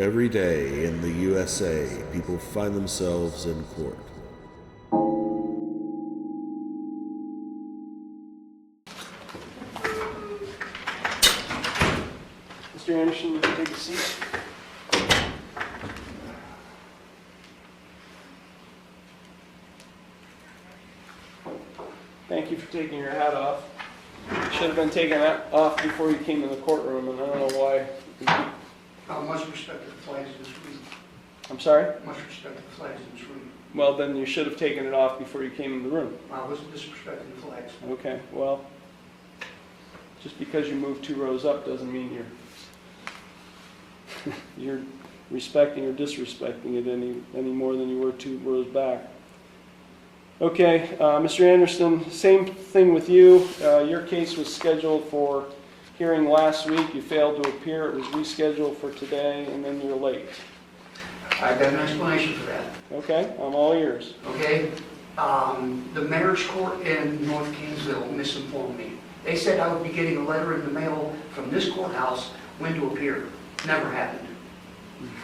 Every day in the USA, people find themselves in court. Mr. Anderson, you can take a seat. Thank you for taking your hat off. Should have been taking that off before you came to the courtroom, and I don't know why. Much respect to the flags in this room. I'm sorry? Much respect to the flags in this room. Well, then you should have taken it off before you came in the room. I wasn't disrespecting the flags. Okay, well, just because you moved 2 rows up doesn't mean you're respecting or disrespecting it any more than you were 2 rows back. Okay, Mr. Anderson, same thing with you. Your case was scheduled for hearing last week. You failed to appear. It was rescheduled for today, and then you're late. I've got an explanation for that. Okay, I'm all ears. Okay? The mayor's court in North Kingsville misinformed me. They said I would be getting a letter in the mail from this courthouse when to appear. Never happened.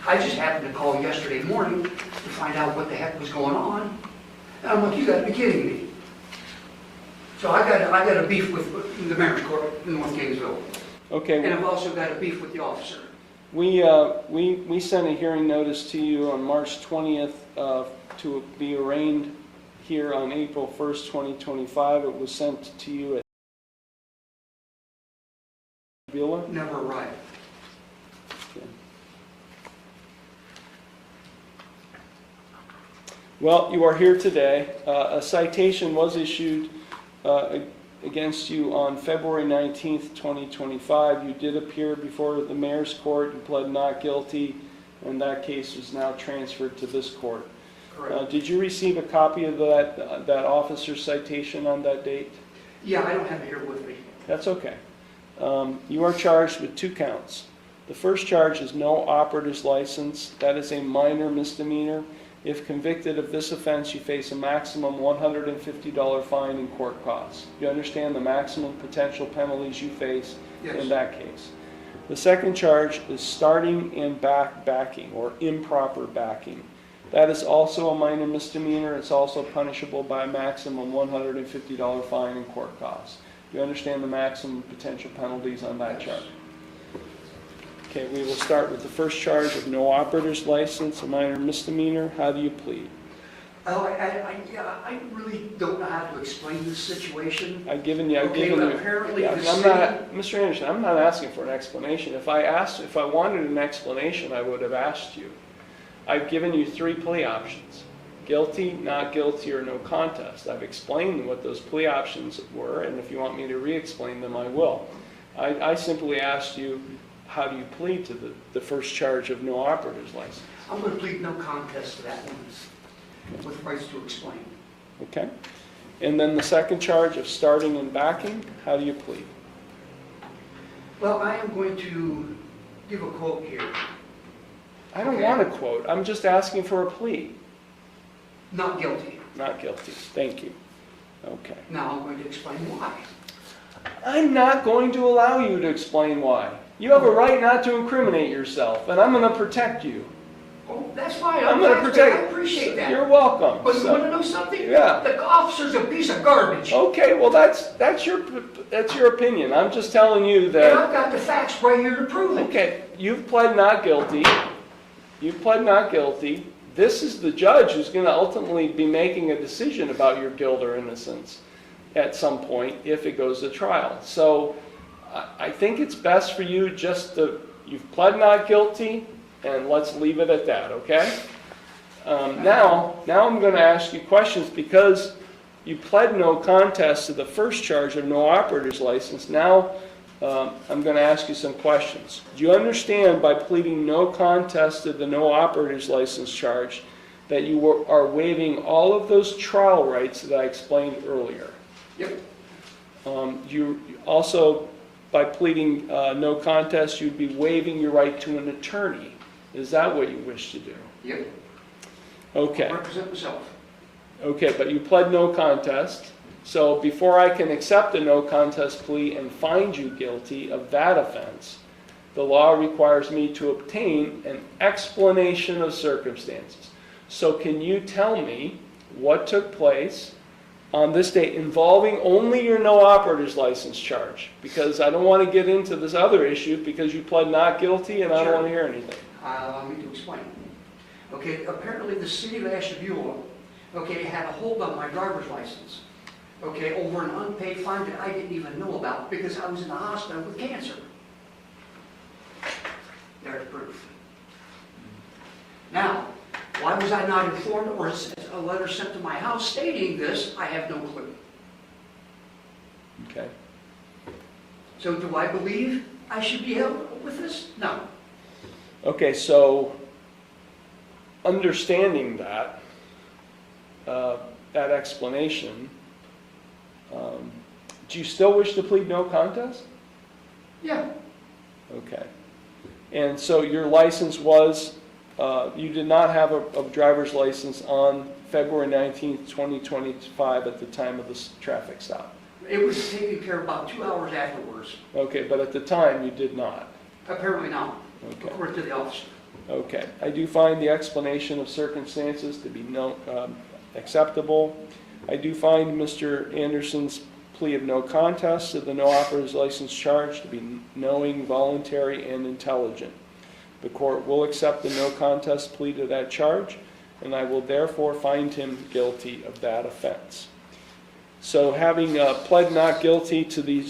I just happened to call yesterday morning to find out what the heck was going on. And I'm like, you got to be kidding me. So I got a beef with the mayor's court in North Kingsville. Okay. And I've also got a beef with the officer. We sent a hearing notice to you on March 20th to be arraigned here on April 1st, 2025. It was sent to you at Bueller? Never arrived. Okay. Well, you are here today. A citation was issued against you on February 19th, 2025. You did appear before the mayor's court. You pled not guilty, and that case is now transferred to this court. Correct. Did you receive a copy of that officer's citation on that date? Yeah, I don't have it here with me. That's okay. You are charged with 2 counts. The first charge is no operator's license. That is a minor misdemeanor. If convicted of this offense, you face a maximum $150 fine and court costs. You understand the maximum potential penalties you face in that case. The second charge is starting and backing or improper backing. That is also a minor misdemeanor. It's also punishable by a maximum $150 fine and court costs. You understand the maximum potential penalties on that charge? Okay, we will start with the first charge of no operator's license, a minor misdemeanor. How do you plead? Oh, I really don't know how to explain this situation. I've given you. Apparently, Mr. Anderson, I'm not asking for an explanation. If I wanted an explanation, I would have asked you. I've given you 3 plea options: guilty, not guilty, or no contest. I've explained what those plea options were, and if you want me to re-explain them, I will. I simply asked you, how do you plead to the first charge of no operator's license? I'm going to plead no contest to that one with rights to explain. Okay. And then the second charge of starting and backing, how do you plead? Well, I am going to give a quote here. I don't want a quote. I'm just asking for a plea. Not guilty. Not guilty. Thank you. Okay. Now I'm going to explain why. I'm not going to allow you to explain why. You have a right not to incriminate yourself, and I'm going to protect you. Oh, that's fine. I'm going to protect you. I appreciate that. You're welcome. But you want to know something? Yeah. The officer's a piece of garbage. Okay, well that's your opinion. I'm just telling you that. And I've got the facts right here to prove it. Okay, you've pled not guilty. You've pled not guilty. This is the judge who's going to ultimately be making a decision about your guilt or innocence at some point if it goes to trial. So I think it's best for you you've pled not guilty, and let's leave it at that, okay? Now I'm going to ask you questions because you pled no contest to the first charge of no operator's license. Now I'm going to ask you some questions. Do you understand by pleading no contest to the no operator's license charge that you are waiving all of those trial rights that I explained earlier? Yep. You also, by pleading no contest, you'd be waiving your right to an attorney. Is that what you wish to do? Yep. Okay. I'll represent myself. Okay, but you pled no contest. So before I can accept a no contest plea and find you guilty of that offense, the law requires me to obtain an explanation of circumstances. So can you tell me what took place on this date involving only your no operator's license charge? Because I don't want to get into this other issue because you pled not guilty and I don't Sure. want to hear anything. Allow me to explain. Okay, apparently the city of Ashtabula, okay, had a hold on my driver's license, okay, over an unpaid fine that I didn't even know about because I was in the hospital with cancer. There's proof. Now, why was I not informed or a letter sent to my house stating this? I have no clue. Okay. So do I believe I should be held with this? No. Okay, so understanding that, that explanation, do you still wish to plead no contest? Yeah. Okay. And so your license was, you did not have a driver's license on February 19th, 2025 at the time of this traffic stop? It was taken care of about 2 hours afterwards. Okay, but at the time you did not? Apparently not, Okay. according to the officer. Okay. I do find the explanation of circumstances to be acceptable. I do find Mr. Anderson's plea of no contest to the no operator's license charge to be knowing, voluntary, and intelligent. The court will accept the no contest plea to that charge, and I will therefore find him guilty of that offense. So having pled not guilty to the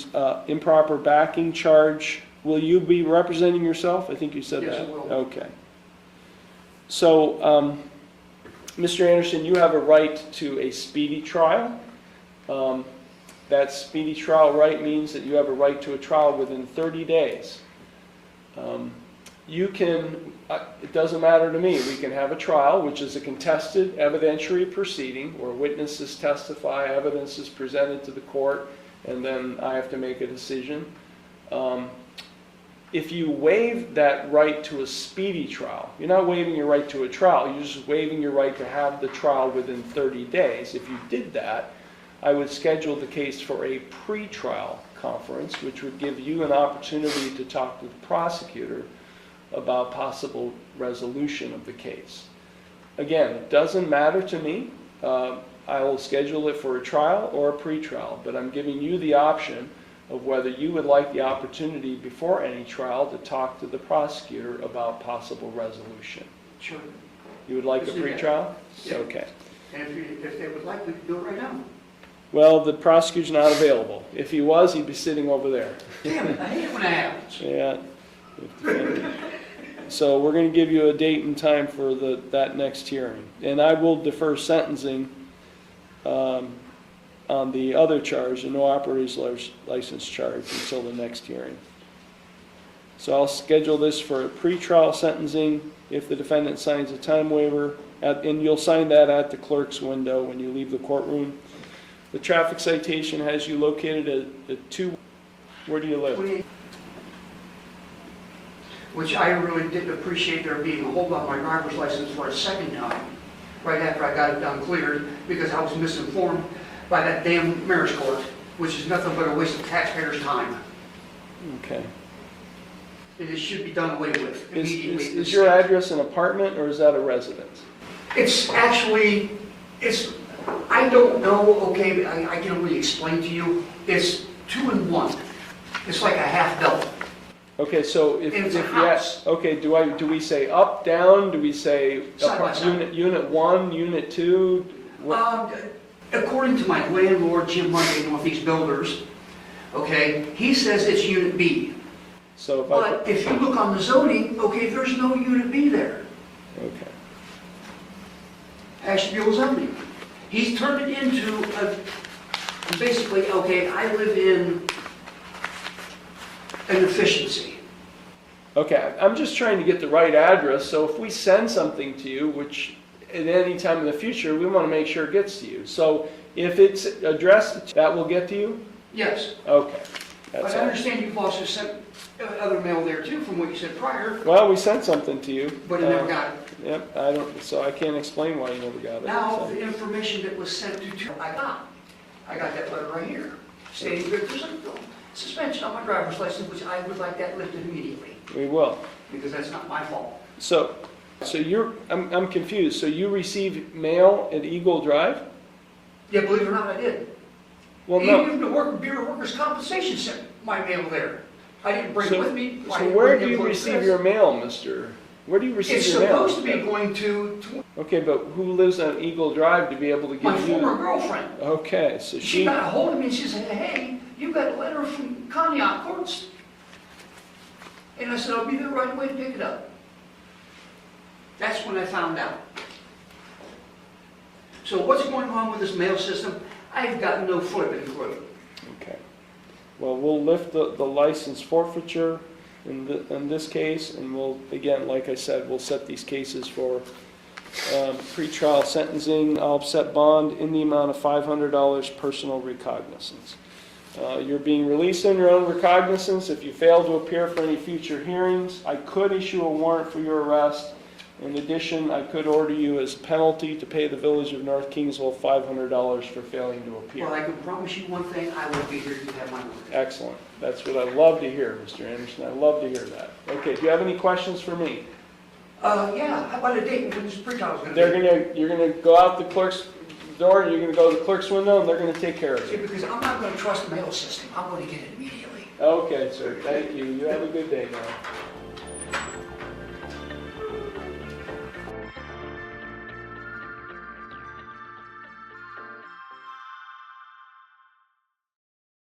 improper backing charge, will you be representing yourself? I think you said Yes, that. I will. Okay. So, Mr. Anderson, you have a right to a speedy trial. That speedy trial right means that you have a right to a trial within 30 days. You can, it doesn't matter to me, we can have a trial, which is a contested evidentiary proceeding where witnesses testify, evidence is presented to the court, and then I have to make a decision. If you waive that right to a speedy trial, you're not waiving your right to a trial, you're just waiving your right to have the trial within 30 days. If you did that, I would schedule the case for a pre-trial conference, which would give you an opportunity to talk to the prosecutor about possible resolution of the case. Again, it doesn't matter to me. I will schedule it for a trial or a pre-trial, but I'm giving you the option of whether you would like the opportunity before any trial to talk to the prosecutor about possible resolution. Sure. You would like a Let's do that. pre-trial? Yeah. Okay. And if they would like, we could do it right now. Well, the prosecutor's not available. If he was, he'd be sitting over there. Damn it, I hate it when that happens. Yeah. So we're going to give you a date and time for that next hearing. And I will defer sentencing on the other charge, the no operator's license charge, until the next hearing. So I'll schedule this for a pretrial sentencing if the defendant signs a time waiver, and you'll sign that at the clerk's window when you leave the courtroom. The traffic citation has you located at 2, where do you live? 28. Which I really didn't appreciate there being a hold on my driver's license for a second time, right after I got it done cleared, because I was misinformed by that damn mayor's court, which is nothing but a waste of taxpayers' time. Okay. And it should be done away with immediately. Is your address an apartment or is that a residence? It's actually, I don't know, okay, I can only explain to you, it's 2 in 1. It's like a half double. Okay, so if It's a you house. okay, do we say up, down? Do we say Side by side. unit 1, unit 2? According to my landlord, Jim Monday, Northeast Builders, okay, he says it's unit B. So if I But if you look on the zoning, okay, there's no unit B there. okay. Ashtabula zoning. He's turned it into basically, okay, I live in an efficiency. Okay, I'm just trying to get the right address, so if we send something to you, which at any time in the future, we want to make sure it gets to you. So if it's addressed, that will get to you? Yes, Okay. but That's I all. understand you've also sent other mail there too, from what you said prior, Well, we sent something to you. but you never got it. Yep, so I can't explain why you never got it. Now, so. the information that was sent to, I got that letter right here, stating that there's a suspension on my driver's license, which I would like that lifted immediately. We will. because that's not my fault. So I'm confused. So you receive mail at Eagle Drive? Yeah, believe it or not, I did. Well, no. Even the Bureau of Workers' Compensation sent my mail there. I didn't bring it with me. So where do you receive your mail, mister? Where do you receive It's your mail? supposed to be going to Okay, but who lives on Eagle Drive to be able to give my you? former girlfriend. Okay, so She got a hold of me and she said, hey, you got a letter from Cognac Courts. And I said, I'll be there right away to pick it up. That's when I found out. So what's going on with this mail system? I've got no flipping clue. Okay. Well, we'll lift the license forfeiture in this case, and we'll, again, like I said, we'll set these cases for pretrial sentencing. I'll set bond in the amount of $500 personal recognizance. You're being released on your own recognizance. If you fail to appear for any future hearings, I could issue a warrant for your arrest. In addition, I could order you as penalty to pay the Village of North Kingsville $500 for failing to appear. Well, I can promise you one thing, I will be here to have my word. Excellent. That's what I love to hear, Mr. Anderson. I love to hear that. Okay, do you have any questions for me? Yeah, how about a date when this pretrial is going to be? You're gonna go out the clerk's door, you're gonna go to the clerk's window, and they're gonna take care of See, you. because I'm not going to trust the mail system. I'm going to get it immediately. Okay, sir. Thank you. You have a good day now.